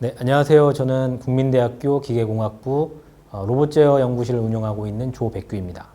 네, 안녕하세요. 저는 국민대학교 기계공학부 로봇 제어 연구실을 운영하고 있는 조백규입니다.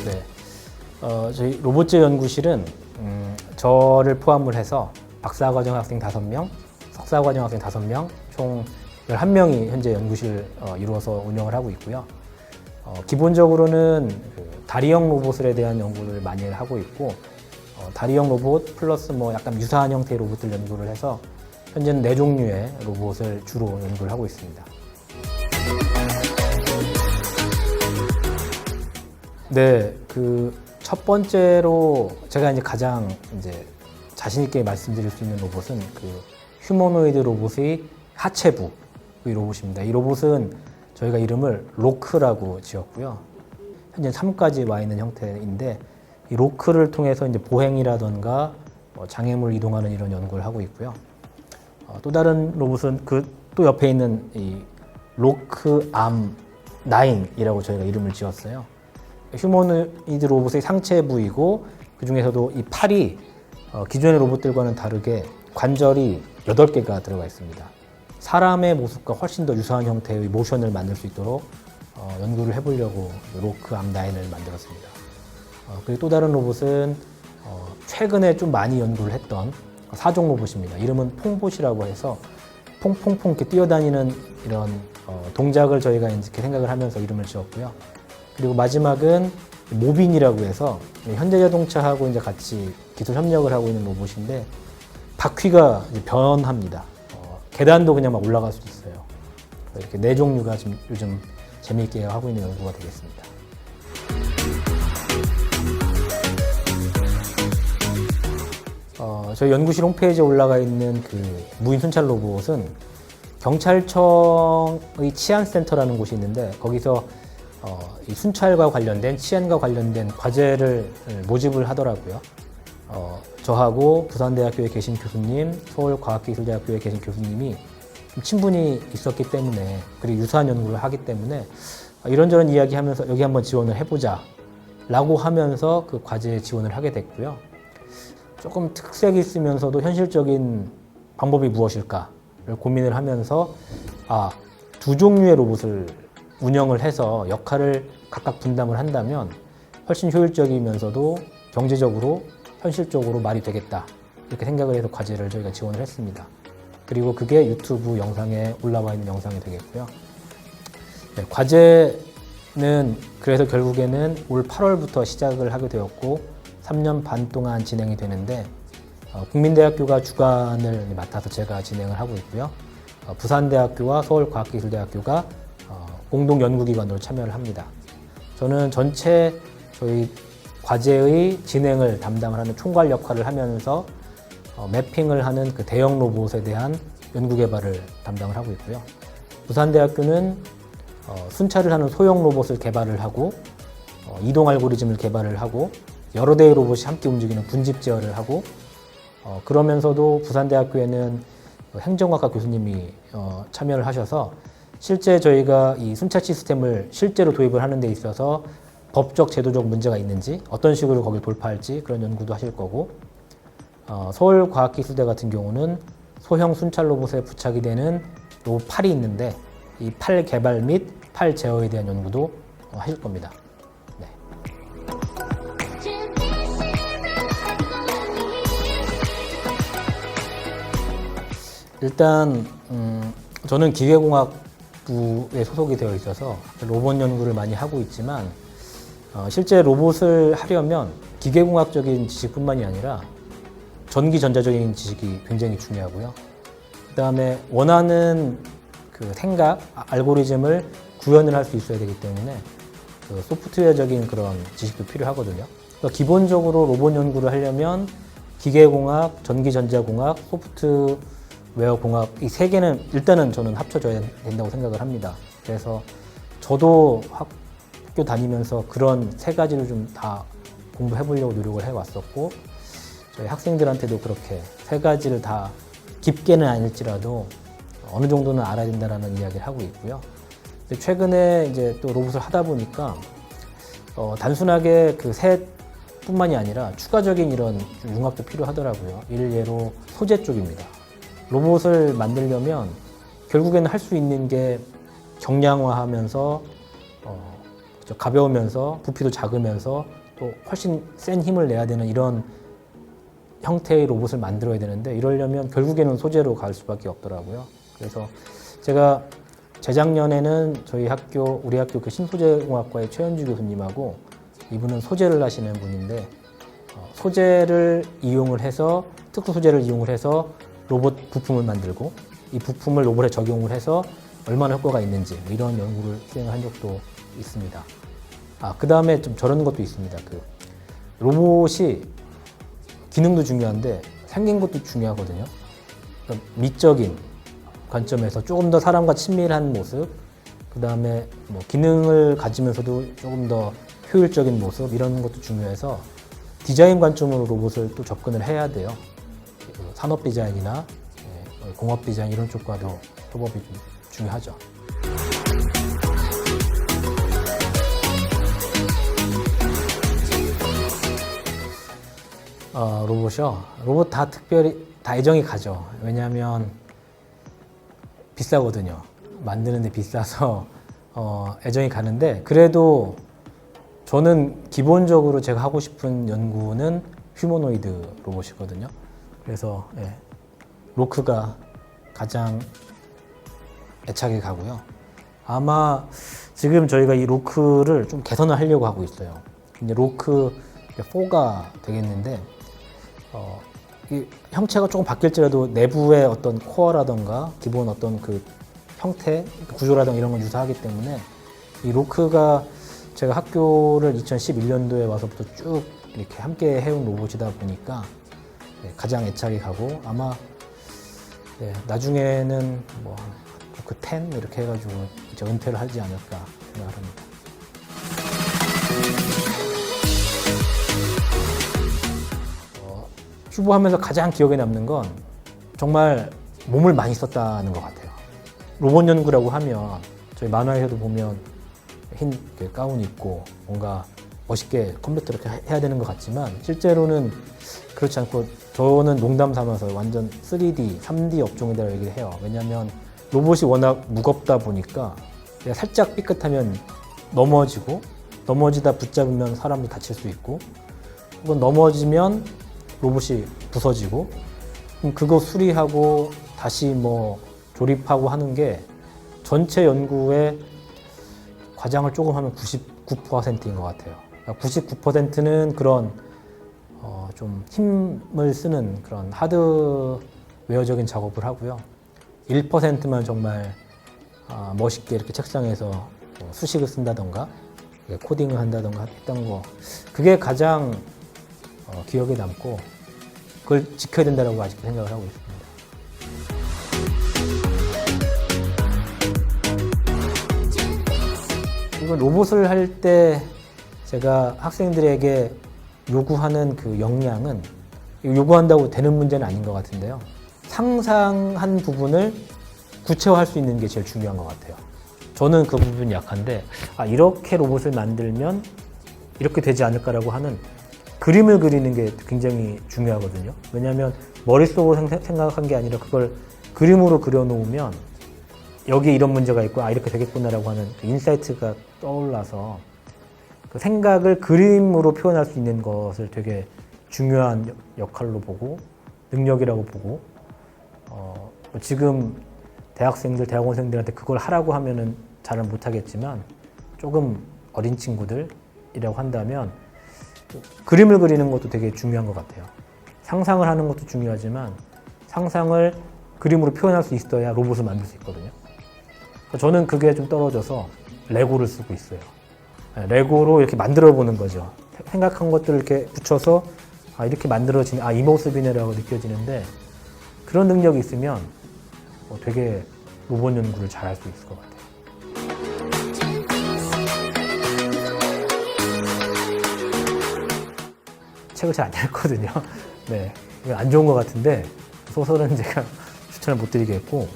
네, 저희 로봇 제어 연구실은 저를 포함을 해서 박사과정 학생 5명, 석사과정 학생 5명, 총 11명이 현재 연구실을 이루어서 운영을 하고 있고요. 기본적으로는 다리형 로봇에 대한 연구를 많이 하고 있고, 다리형 로봇 플러스 약간 유사한 형태의 로봇들 연구를 해서 현재는 4종류의 로봇을 주로 연구를 하고 있습니다. 네, 첫 번째로 제가 가장 자신 있게 말씀드릴 수 있는 로봇은 휴머노이드 로봇의 하체부 이 로봇입니다. 이 로봇은 저희가 이름을 로크라고 지었고요. 현재 3까지 와 있는 형태인데 이 로크를 통해서 보행이라던가 장애물 이동하는 이런 연구를 하고 있고요. 또 다른 로봇은 또 옆에 있는 이 로크 암 9이라고 저희가 이름을 지었어요. 휴머노이드 로봇의 상체 부위고 그 중에서도 이 팔이 기존의 로봇들과는 다르게 관절이 8개가 들어가 있습니다. 사람의 모습과 훨씬 더 유사한 형태의 모션을 만들 수 있도록 연구를 해보려고 로크 암 9을 만들었습니다. 그리고 또 다른 로봇은 최근에 좀 많이 연구를 했던 4종 로봇입니다. 이름은 퐁봇이라고 해서 퐁퐁퐁 이렇게 뛰어다니는 이런 동작을 저희가 이렇게 생각을 하면서 이름을 지었고요. 그리고 마지막은 모빈이라고 해서 현대자동차하고 같이 기술 협력을 하고 있는 로봇인데 바퀴가 변합니다. 계단도 그냥 막 올라갈 수도 있어요. 이렇게 4종류가 지금 요즘 재미있게 하고 있는 연구가 되겠습니다. 저희 연구실 홈페이지에 올라가 있는 무인 순찰 로봇은 경찰청의 치안센터라는 곳이 있는데 거기서 이 순찰과 관련된 치안과 관련된 과제를 모집을 하더라고요. 저하고 부산대학교에 계신 교수님, 서울과학기술대학교에 계신 교수님이 좀 친분이 있었기 때문에 그리고 유사한 연구를 하기 때문에 이런저런 이야기하면서 여기 한번 지원을 해보자 라고 하면서 그 과제에 지원을 하게 됐고요. 조금 특색이 있으면서도 현실적인 방법이 무엇일까를 고민을 하면서 2종류의 로봇을 운영을 해서 역할을 각각 분담을 한다면 훨씬 효율적이면서도 경제적으로 현실적으로 말이 되겠다 이렇게 생각을 해서 과제를 저희가 지원을 했습니다. 그리고 그게 유튜브 영상에 올라와 있는 영상이 되겠고요. 네, 과제는 그래서 결국에는 올 8월부터 시작을 하게 되었고 3년 반 동안 진행이 되는데 국민대학교가 주관을 맡아서 제가 진행을 하고 있고요. 부산대학교와 서울과학기술대학교가 공동 연구기관으로 참여를 합니다. 저는 전체 저희 과제의 진행을 담당을 하는 총괄 역할을 하면서 매핑을 하는 대형 로봇에 대한 연구 개발을 담당을 하고 있고요. 부산대학교는 순찰을 하는 소형 로봇을 개발을 하고 이동 알고리즘을 개발을 하고 여러 대의 로봇이 함께 움직이는 군집 제어를 하고 그러면서도 부산대학교에는 행정학과 교수님이 참여를 하셔서 실제 저희가 이 순찰 시스템을 실제로 도입을 하는 데 있어서 법적, 제도적 문제가 있는지 어떤 식으로 거기를 돌파할지 그런 연구도 하실 거고 서울과학기술대 같은 경우는 소형 순찰 로봇에 부착이 되는 로봇 팔이 있는데 이 팔 개발 및 팔 제어에 대한 연구도 하실 겁니다. 네. 일단 저는 기계공학부에 소속이 되어 있어서 로봇 연구를 많이 하고 있지만 실제 로봇을 하려면 기계공학적인 지식뿐만이 아니라 전기전자적인 지식이 굉장히 중요하고요. 그 다음에 원하는 생각, 알고리즘을 구현을 할 수 있어야 되기 때문에 소프트웨어적인 그런 지식도 필요하거든요. 그러니까 기본적으로 로봇 연구를 하려면 기계공학, 전기전자공학, 소프트웨어공학 이 3개는 일단은 저는 합쳐져야 된다고 생각을 합니다. 그래서 저도 학교 다니면서 그런 3가지를 좀 다 공부해 보려고 노력을 해왔었고 저희 학생들한테도 그렇게 세 가지를 다 깊게는 아닐지라도 어느 정도는 알아야 된다는 이야기를 하고 있고요. 최근에 이제 또 로봇을 하다 보니까 단순하게 그 셋뿐만이 아니라 추가적인 이런 융합도 필요하더라고요. 일례로 소재 쪽입니다. 로봇을 만들려면 결국에는 할 수 있는 게 경량화하면서 가벼우면서 부피도 작으면서 또 훨씬 센 힘을 내야 되는 이런 형태의 로봇을 만들어야 되는데 이러려면 결국에는 소재로 갈 수밖에 없더라고요. 그래서 제가 재작년에는 우리 학교 그 신소재공학과의 최현주 교수님하고 이분은 소재를 하시는 분인데 소재를 이용을 해서 특수 소재를 이용을 해서 로봇 부품을 만들고 이 부품을 로봇에 적용을 해서 얼마나 효과가 있는지 이런 연구를 수행한 적도 있습니다. 그 다음에 좀 저런 것도 있습니다. 그 로봇이 기능도 중요한데 생긴 것도 중요하거든요. 그러니까 미적인 관점에서 조금 더 사람과 친밀한 모습, 그 다음에 뭐 기능을 가지면서도 조금 더 효율적인 모습 이런 것도 중요해서 디자인 관점으로 로봇을 또 접근을 해야 돼요. 산업 디자인이나 공업 디자인 이런 쪽과도 협업이 좀 중요하죠. 로봇이요? 로봇 다 특별히 다 애정이 가죠. 왜냐하면 비싸거든요. 만드는데 비싸서 애정이 가는데 그래도 저는 기본적으로 제가 하고 싶은 연구는 휴머노이드 로봇이거든요. 그래서 로크가 가장 애착이 가고요. 아마 지금 저희가 이 로크를 좀 개선을 하려고 하고 있어요. 이제 로크 4가 되겠는데 이 형체가 조금 바뀔지라도 내부의 어떤 코어라던가 기본 어떤 그 형태, 구조라던가 이런 건 유사하기 때문에 이 로크가 제가 학교를 2011년도에 와서부터 쭉 이렇게 함께 해온 로봇이다 보니까 가장 애착이 가고 아마 나중에는 뭐 로크 10 이렇게 해가지고 이제 은퇴를 하지 않을까 생각을 합니다. 큐브하면서 가장 기억에 남는 건 정말 몸을 많이 썼다는 것 같아요. 로봇 연구라고 하면 저희 만화에서도 보면 흰 가운 입고 뭔가 멋있게 컴퓨터 이렇게 해야 되는 것 같지만 실제로는 그렇지 않고 저는 농담 삼아서 완전 3D, 3D 업종이라고 얘기를 해요. 왜냐하면 로봇이 워낙 무겁다 보니까 살짝 삐끗하면 넘어지다 붙잡으면 사람도 다칠 수 있고 혹은 넘어지면 로봇이 부서지고 그럼 그거 수리하고 다시 뭐 조립하고 하는 게 전체 연구의 과장을 조금 하면 99%인 것 같아요. 99%는 그런 좀 힘을 쓰는 그런 하드웨어적인 작업을 하고요. 1%만 정말 멋있게 이렇게 책상에서 수식을 쓴다던가 코딩을 한다던가 했던 거 그게 가장 기억에 남고 그걸 지켜야 된다고 아직도 생각을 하고 있습니다. 이건 로봇을 할 때 제가 학생들에게 요구하는 그 역량은 요구한다고 되는 문제는 아닌 것 같은데요. 상상한 부분을 구체화할 수 있는 게 제일 중요한 것 같아요. 저는 그 부분이 약한데 이렇게 로봇을 만들면 이렇게 되지 않을까라고 하는 그림을 그리는 게 굉장히 중요하거든요. 왜냐하면 머릿속으로 생각한 게 아니라 그걸 그림으로 그려놓으면 여기에 이런 문제가 있고 이렇게 되겠구나라고 하는 그 인사이트가 떠올라서 그 생각을 그림으로 표현할 수 있는 것을 되게 중요한 역할로 보고 능력이라고 보고 지금 대학원생들한테 그걸 하라고 하면은 잘은 못하겠지만 조금 어린 친구들이라고 한다면 그림을 그리는 것도 되게 중요한 것 같아요. 상상을 하는 것도 중요하지만 상상을 그림으로 표현할 수 있어야 로봇을 만들 수 있거든요. 저는 그게 좀 떨어져서 레고를 쓰고 있어요. 레고로 이렇게 만들어 보는 거죠. 생각한 것들을 이렇게 붙여서 이렇게 만들어지는 이 모습이네라고 느껴지는데 그런 능력이 있으면 되게 로봇 연구를 잘할 수 있을 것 같아요. 책을 잘 안 읽거든요. 네, 이건 안 좋은 것 같은데 소설은 제가 추천을 못 드리겠고,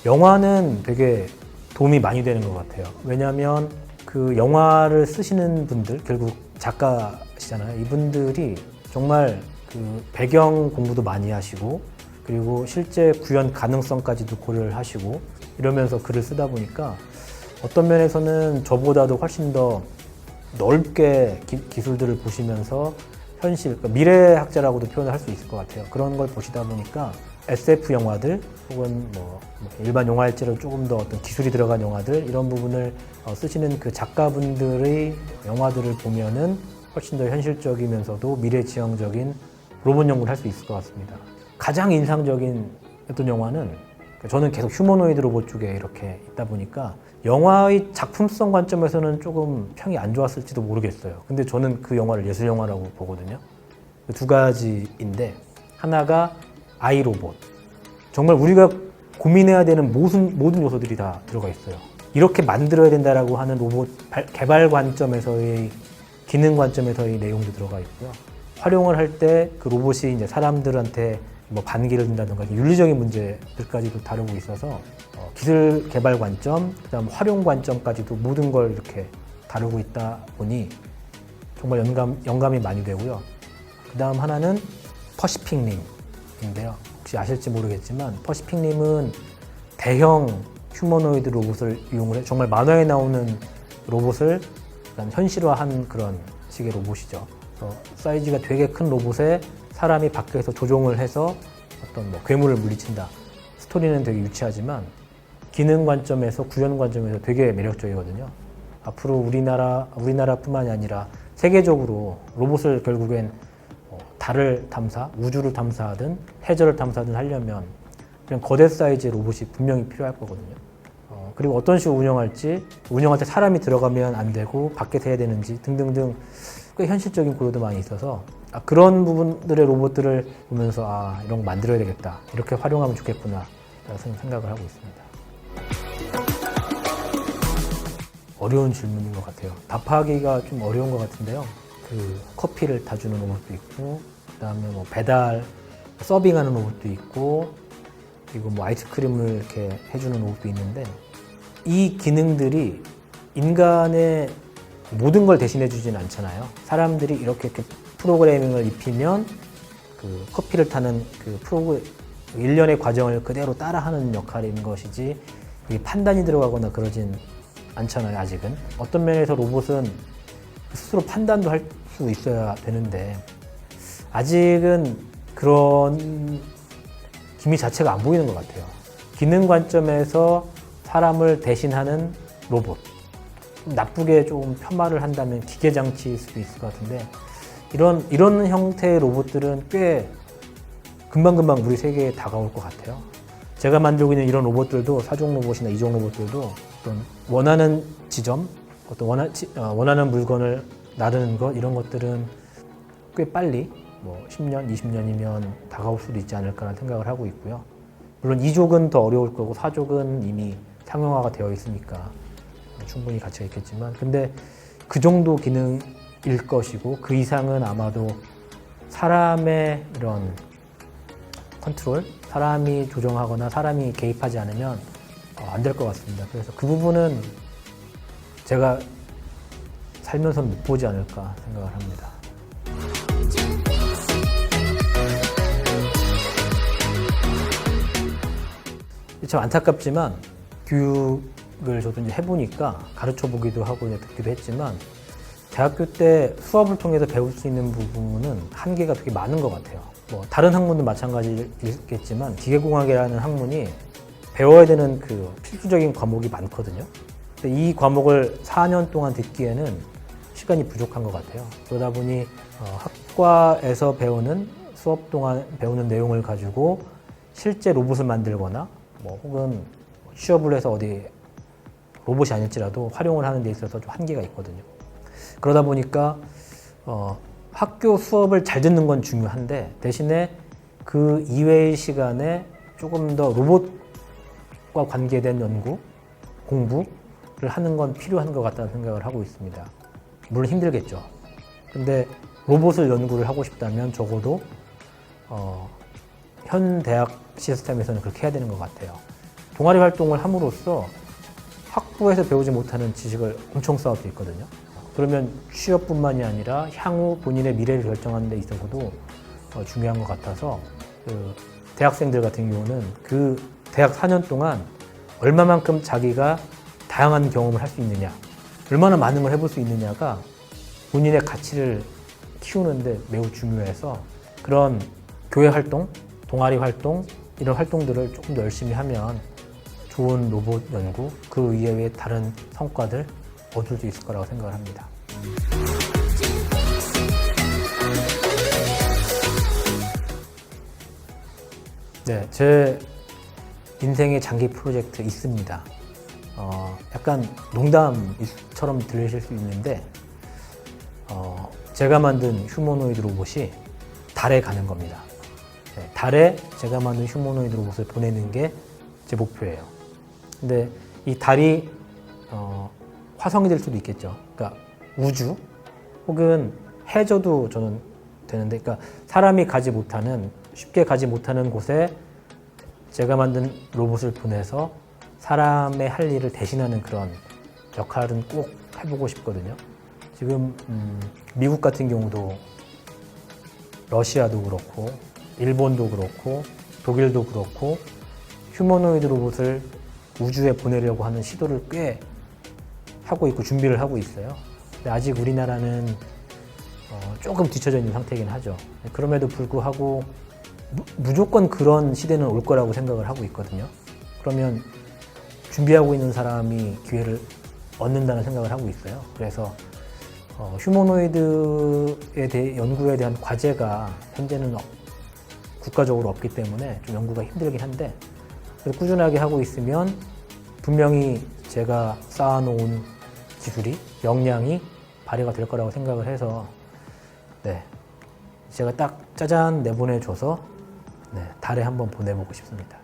영화는 되게 도움이 많이 되는 것 같아요. 왜냐하면 그 영화를 쓰시는 분들, 결국 작가시잖아요. 이분들이 정말 그 배경 공부도 많이 하시고, 그리고 실제 구현 가능성까지도 고려를 하시고 이러면서 글을 쓰다 보니까 어떤 면에서는 저보다도 훨씬 더 넓게 기술들을 보시면서 현실, 그러니까 미래학자라고도 표현을 할 수 있을 것 같아요. 그런 걸 보시다 보니까 SF 영화들 혹은 뭐 일반 영화일지라도 조금 더 어떤 기술이 들어간 영화들, 이런 부분을 쓰시는 그 작가분들의 영화들을 보면은 훨씬 더 현실적이면서도 미래지향적인 로봇 연구를 할 수 있을 것 같습니다. 가장 인상적인 어떤 영화는, 저는 계속 휴머노이드 로봇 쪽에 이렇게 있다 보니까 영화의 작품성 관점에서는 조금 평이 안 좋았을지도 모르겠어요. 근데 저는 그 영화를 예술 영화라고 보거든요. 두 가지인데, 하나가 아이로봇. 정말 우리가 고민해야 되는 모든 요소들이 다 들어가 있어요. 이렇게 만들어야 된다라고 하는 로봇 개발 관점에서의, 기능 관점에서의 내용도 들어가 있고요. 활용을 할 때 그 로봇이 이제 사람들한테 뭐 반기를 준다든가 윤리적인 문제들까지도 다루고 있어서 기술 개발 관점, 그다음 활용 관점까지도 모든 걸 이렇게 다루고 있다 보니 정말 영감이 많이 되고요. 그다음 하나는 퍼시픽 림인데요. 혹시 아실지 모르겠지만 퍼시픽 림은 대형 휴머노이드 로봇을 이용을 해, 정말 만화에 나오는 로봇을 현실화한 그런 식의 로봇이죠. 사이즈가 되게 큰 로봇에 사람이 밖에서 조종을 해서 어떤 뭐 괴물을 물리친다. 스토리는 되게 유치하지만 기능 관점에서, 구현 관점에서 되게 매력적이거든요. 앞으로 우리나라뿐만이 아니라 세계적으로 로봇을 결국엔 달을 탐사, 우주를 탐사하든 해저를 탐사하든 하려면 그냥 거대 사이즈의 로봇이 분명히 필요할 거거든요. 그리고 어떤 식으로 운영할 때 사람이 들어가면 안 되고 밖에서 해야 되는지 등등등 꽤 현실적인 고려도 많이 있어서 그런 부분들의 로봇들을 보면서 이런 거 만들어야 되겠다, 이렇게 활용하면 좋겠구나 라는 생각을 하고 있습니다. 어려운 질문인 것 같아요. 답하기가 좀 어려운 것 같은데요. 그 커피를 타주는 로봇도 있고, 그다음에 뭐 배달 서빙하는 로봇도 있고, 그리고 뭐 아이스크림을 이렇게 해주는 로봇도 있는데, 이 기능들이 인간의 모든 걸 대신해 주진 않잖아요. 사람들이 이렇게 프로그래밍을 입히면 그 커피를 타는 그 일련의 과정을 그대로 따라하는 역할인 것이지, 이게 판단이 들어가거나 그러진 않잖아요, 아직은. 어떤 면에서 로봇은 스스로 판단도 할 수 있어야 되는데, 아직은 그런 기미 자체가 안 보이는 것 같아요. 기능 관점에서 사람을 대신하는 로봇. 나쁘게 조금 폄하를 한다면 기계장치일 수도 있을 것 같은데, 이런 형태의 로봇들은 꽤 금방금방 우리 세계에 다가올 것 같아요. 제가 만들고 있는 이런 로봇들도, 4종 로봇이나 2종 로봇들도 어떤 원하는 지점, 어떤 원하는 물건을 나르는 것, 이런 것들은 꽤 빨리, 뭐 10년, 20년이면 다가올 수도 있지 않을까라는 생각을 하고 있고요. 물론 2족은 더 어려울 거고 4족은 이미 상용화가 되어 있으니까 충분히 가치가 있겠지만, 근데 그 정도 기능일 것이고, 그 이상은 아마도 사람의 이런 컨트롤, 사람이 조정하거나 사람이 개입하지 않으면 안 될 것 같습니다. 그래서 그 부분은 제가 살면서 못 보지 않을까 생각을 합니다. 참 안타깝지만, 교육을 저도 이제 해보니까, 가르쳐 보기도 하고 듣기도 했지만, 대학교 때 수업을 통해서 배울 수 있는 부분은 한계가 되게 많은 것 같아요. 뭐 다른 학문도 마찬가지겠지만 기계공학이라는 학문이 배워야 되는 그 필수적인 과목이 많거든요. 근데 이 과목을 4년 동안 듣기에는 시간이 부족한 것 같아요. 그러다 보니 학과에서 배우는, 수업 동안 배우는 내용을 가지고 실제 로봇을 만들거나 뭐 혹은 취업을 해서 어디 로봇이 아닐지라도 활용을 하는 데 있어서 좀 한계가 있거든요. 그러다 보니까 학교 수업을 잘 듣는 건 중요한데, 대신에 그 이외의 시간에 조금 더 로봇과 관계된 연구, 공부를 하는 건 필요한 것 같다는 생각을 하고 있습니다. 물론 힘들겠죠. 근데 로봇을 연구를 하고 싶다면 적어도 현 대학 시스템에서는 그렇게 해야 되는 것 같아요. 동아리 활동을 함으로써 학부에서 배우지 못하는 지식을 엄청 쌓을 수 있거든요. 그러면 취업뿐만이 아니라 향후 본인의 미래를 결정하는 데 있어서도 중요한 것 같아서 그 대학생들 같은 경우는 그 대학 4년 동안 얼마만큼 자기가 다양한 경험을 할 수 있느냐, 얼마나 많은 걸 해볼 수 있느냐가 본인의 가치를 키우는데 매우 중요해서 그런 교회 활동, 동아리 활동 이런 활동들을 조금 더 열심히 하면 좋은 로봇 연구, 그 이외의 다른 성과들 얻을 수 있을 거라고 생각을 합니다. 네, 제 인생의 장기 프로젝트 있습니다. 약간 농담처럼 들리실 수 있는데 제가 만든 휴머노이드 로봇이 달에 가는 겁니다. 네, 달에 제가 만든 휴머노이드 로봇을 보내는 게 제 목표예요. 근데 이 달이 화성이 될 수도 있겠죠. 그러니까 우주 혹은 해저도 저는 되는데, 그러니까 사람이 가지 못하는, 쉽게 가지 못하는 곳에 제가 만든 로봇을 보내서 사람의 할 일을 대신하는 그런 역할은 꼭 해보고 싶거든요. 지금 미국 같은 경우도 러시아도 그렇고 일본도 그렇고 독일도 그렇고 휴머노이드 로봇을 우주에 보내려고 하는 시도를 꽤 하고 있고 준비를 하고 있어요. 근데 아직 우리나라는 조금 뒤처져 있는 상태이긴 하죠. 그럼에도 불구하고 무조건 그런 시대는 올 거라고 생각을 하고 있거든요. 그러면 준비하고 있는 사람이 기회를 얻는다는 생각을 하고 있어요. 그래서 휴머노이드에 대해 연구에 대한 과제가 현재는 국가적으로 없기 때문에 좀 연구가 힘들긴 한데, 그래서 꾸준하게 하고 있으면 분명히 제가 쌓아놓은 기술이, 역량이 발휘가 될 거라고 생각을 해서 네, 제가 딱 짜잔 내보내줘서 네, 달에 한번 보내보고 싶습니다.